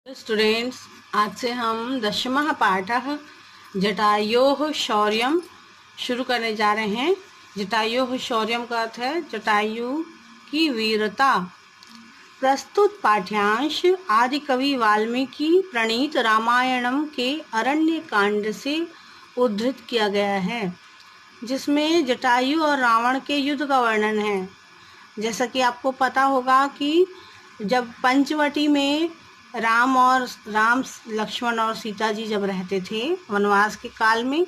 Students, आज से हम दशमः पाठः जटायोः शौर्यम शुरू करने जा रहे हैं। जटायोः शौर्यम का अर्थ है जटायु की वीरता। प्रस्तुत पाठ्यांश आदि कवि वाल्मीकि प्रणीत रामायणम के अरण्य कांड से उद्धृत किया गया है, जिसमें जटायु और रावण के युद्ध का वर्णन है। जैसा कि आपको पता होगा कि जब पंचवटी में राम लक्ष्मण और सीता जी जब रहते थे वनवास के काल में,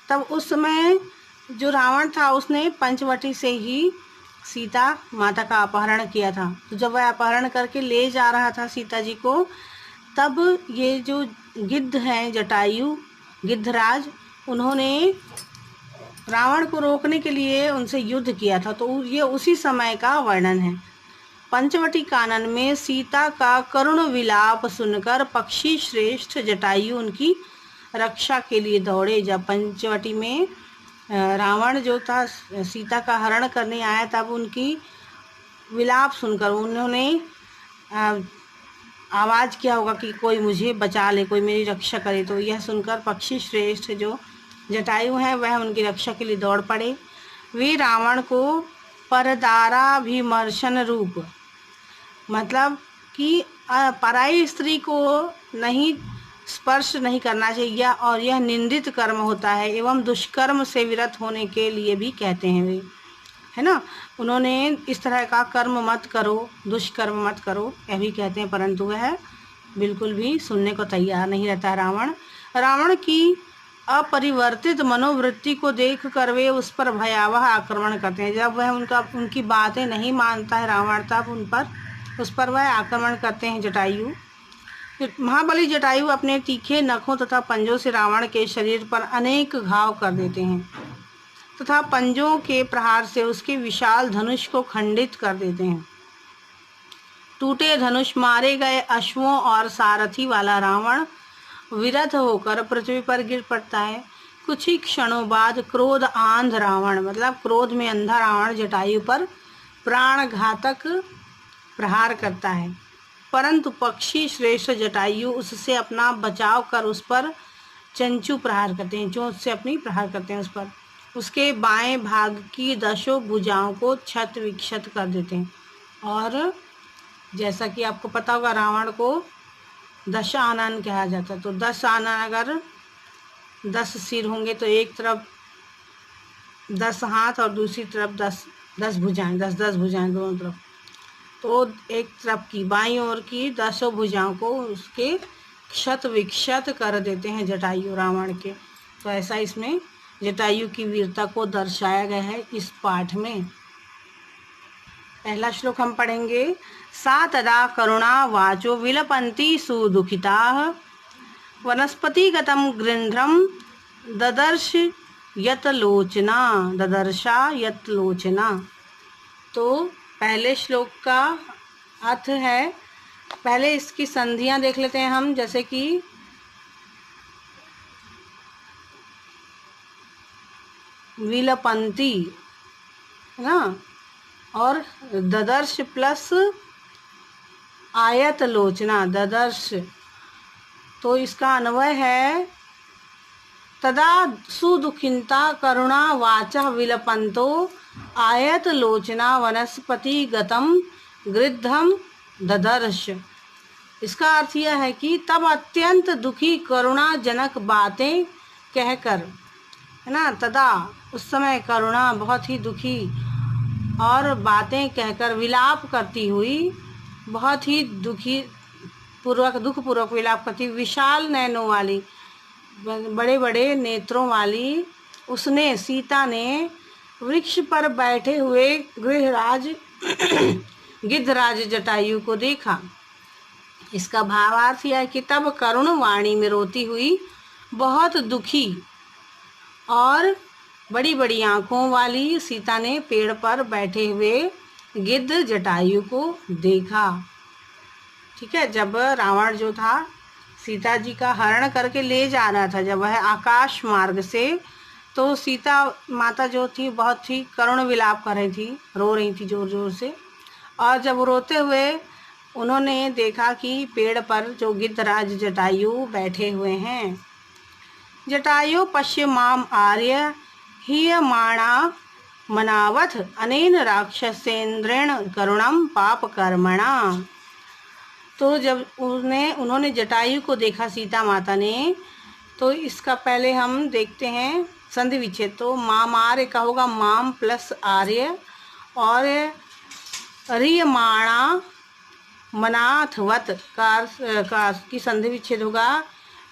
तब उस समय जो रावण था उसने पंचवटी से ही सीता माता का अपहरण किया था। तो जब वह अपहरण करके ले जा रहा था सीता जी को, तब ये जो गिद्ध हैं जटायु गिद्धराज, उन्होंने रावण को रोकने के लिए उनसे युद्ध किया था। तो ये उसी समय का वर्णन है। पंचवटी कानन में सीता का करुण विलाप सुनकर पक्षी श्रेष्ठ जटायु उनकी रक्षा के लिए दौड़े। जब पंचवटी में रावण जो था सीता का हरण करने आया, तब उनकी विलाप सुनकर उन्होंने आवाज़ किया होगा कि कोई मुझे बचा ले, कोई मेरी रक्षा करे। तो यह सुनकर पक्षी श्रेष्ठ जो जटायु हैं वह उनकी रक्षा के लिए दौड़ पड़े। वे रावण को परदाराभिमर्शन रूप, मतलब कि पराई स्त्री को नहीं स्पर्श नहीं करना चाहिए और यह निंदित कर्म होता है, एवं दुष्कर्म से विरत होने के लिए भी कहते हैं वे, है ना। उन्होंने इस तरह का कर्म मत करो, दुष्कर्म मत करो, यह भी कहते हैं, परंतु वह बिल्कुल भी सुनने को तैयार नहीं रहता। रावण की अपरिवर्तित मनोवृत्ति को देख कर वे उस पर भयावह आक्रमण करते हैं। जब वह उनकी बातें नहीं मानता है रावण, तब उस पर वह आक्रमण करते हैं जटायु। महाबली जटायु अपने तीखे नखों तथा पंजों से रावण के शरीर पर अनेक घाव कर देते हैं तथा पंजों के प्रहार से उसके विशाल धनुष को खंडित कर देते हैं। टूटे धनुष मारे गए अश्वों और सारथी वाला रावण विरथ होकर पृथ्वी पर गिर पड़ता है। कुछ ही क्षणों बाद क्रोध आंध रावण, मतलब क्रोध में अंधा रावण जटायु पर प्राणघातक प्रहार करता है, परंतु पक्षी श्रेष्ठ जटायु उससे अपना बचाव कर उस पर चंचू प्रहार करते हैं, चोंच से अपनी प्रहार करते हैं उस पर। उसके बाएं भाग की 10 भुजाओं को क्षत विक्षत कर देते हैं। और जैसा कि आपको पता होगा रावण को दशानन कहा जाता है। तो 10 आनन, अगर 10 सिर होंगे तो एक तरफ 10 हाथ और दूसरी तरफ 10 भुजाएं, 10 भुजाएं दोनों तरफ। तो एक तरफ की बाईं ओर की 10 भुजाओं को उसके क्षत विक्षत कर देते हैं जटायु रावण के। तो ऐसा इसमें जटायु की वीरता को दर्शाया गया है इस पाठ में। पहला श्लोक हम पढ़ेंगे। सा तदा करुणा वाचो विलपन्ति सुदुखिताः वनस्पतिगतं गृध्रं ददर्श यतलोचना। तो पहले श्लोक का अर्थ है, पहले इसकी संधियां देख लेते हैं हम, जैसे कि विलपंती, है ना, और ददर्श प्लस आयत लोचना, ददर्श। तो इसका अन्वय है तदा सुदुखिता करुणा वाचः विलपंतो आयत लोचना वनस्पति गतम गृद्धम ददर्श। इसका अर्थ यह है कि तब अत्यंत दुखी करुणाजनक बातें कहकर, है ना, तदा उस समय करुणा बहुत ही दुखी और बातें कहकर विलाप करती हुई, बहुत ही दुख पूर्वक विलाप करती, विशाल नयनों वाली, बड़े बड़े नेत्रों वाली उसने, सीता ने वृक्ष पर बैठे हुए गृहराज गिद्धराज जटायु को देखा। इसका भावार्थ यह है कि तब करुण वाणी में रोती हुई, बहुत दुखी और बड़ी बड़ी आंखों वाली सीता ने पेड़ पर बैठे हुए गिद्ध जटायु को देखा। ठीक है, जब रावण जो था सीता जी का हरण करके ले जा रहा था, जब वह आकाश मार्ग से, तो सीता माता जो थी बहुत ही करुण विलाप कर रही थी, रो रही थी जोर जोर से। और जब रोते हुए उन्होंने देखा कि पेड़ पर जो गिद्धराज जटायु बैठे हुए हैं। जटायु पश्य माम आर्य हीयमाणा मनावथ अनेन राक्षसेन्द्रेण करुणम पाप कर्मणा। तो जब उन्होंने जटायु को देखा सीता माता ने, तो इसका पहले हम देखते हैं संधि विच्छेद। तो माम आर्य का होगा माम प्लस आर्य, और रियमाणा मनाथवत का की संधि विच्छेद होगा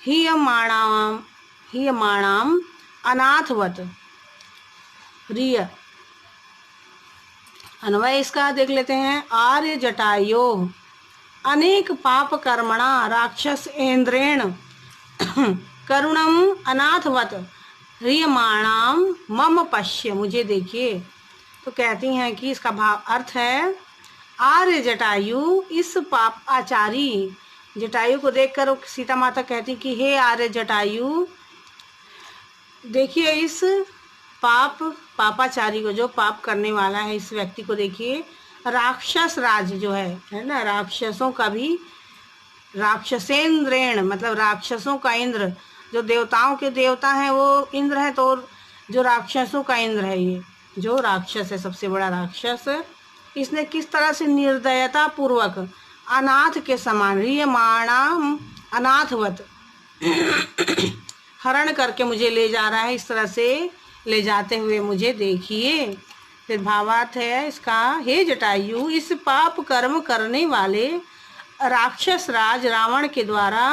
हियमाणाम अनाथवत। रिय अन्वय इसका देख लेते हैं। आर्य जटायो अनेक पाप कर्मणा राक्षस इंद्रेण करुणम अनाथवत ह्रियमाणाम मम पश्य, मुझे देखिए। तो कहती हैं कि इसका भाव अर्थ है आर्य जटायु इस पाप आचारी जटायु को देखकर सीता माता कहती कि हे आर्य जटायु, देखिए इस पापाचारी को, जो पाप करने वाला है, इस व्यक्ति को देखिए। राक्षस राज जो है ना, राक्षसों का भी, राक्षसेन्द्रेण मतलब राक्षसों का इंद्र, जो देवताओं के देवता हैं वो इंद्र है, तो जो राक्षसों का इंद्र है, ये जो राक्षस है सबसे बड़ा राक्षस, इसने किस तरह से निर्दयता पूर्वक अनाथ के समान रियमाणाम अनाथवत हरण करके मुझे ले जा रहा है। इस तरह से ले जाते हुए मुझे देखिए। फिर भावार्थ है इसका, हे जटायु, इस पाप कर्म करने वाले राक्षस राज रावण के द्वारा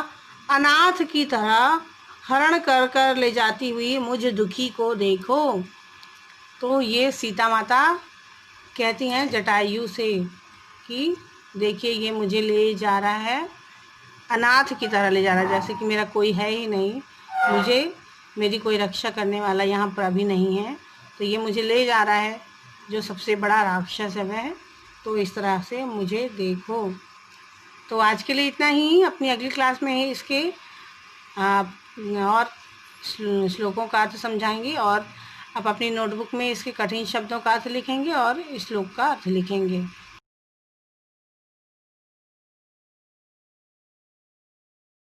अनाथ की तरह हरण कर कर ले जाती हुई मुझ दुखी को देखो। तो ये सीता माता कहती हैं जटायु से कि देखिए ये मुझे ले जा रहा है, अनाथ की तरह ले जा रहा है, जैसे कि मेरा कोई है ही नहीं, मुझे मेरी कोई रक्षा करने वाला यहाँ पर अभी नहीं है, तो ये मुझे ले जा रहा है जो सबसे बड़ा राक्षस है वह। तो इस तरह से मुझे देखो। तो आज के लिए इतना ही। अपनी अगली क्लास में ही इसके और श्लोकों का अर्थ समझाएंगे, और आप अपनी नोटबुक में इसके कठिन शब्दों का अर्थ लिखेंगे और श्लोक का अर्थ लिखेंगे।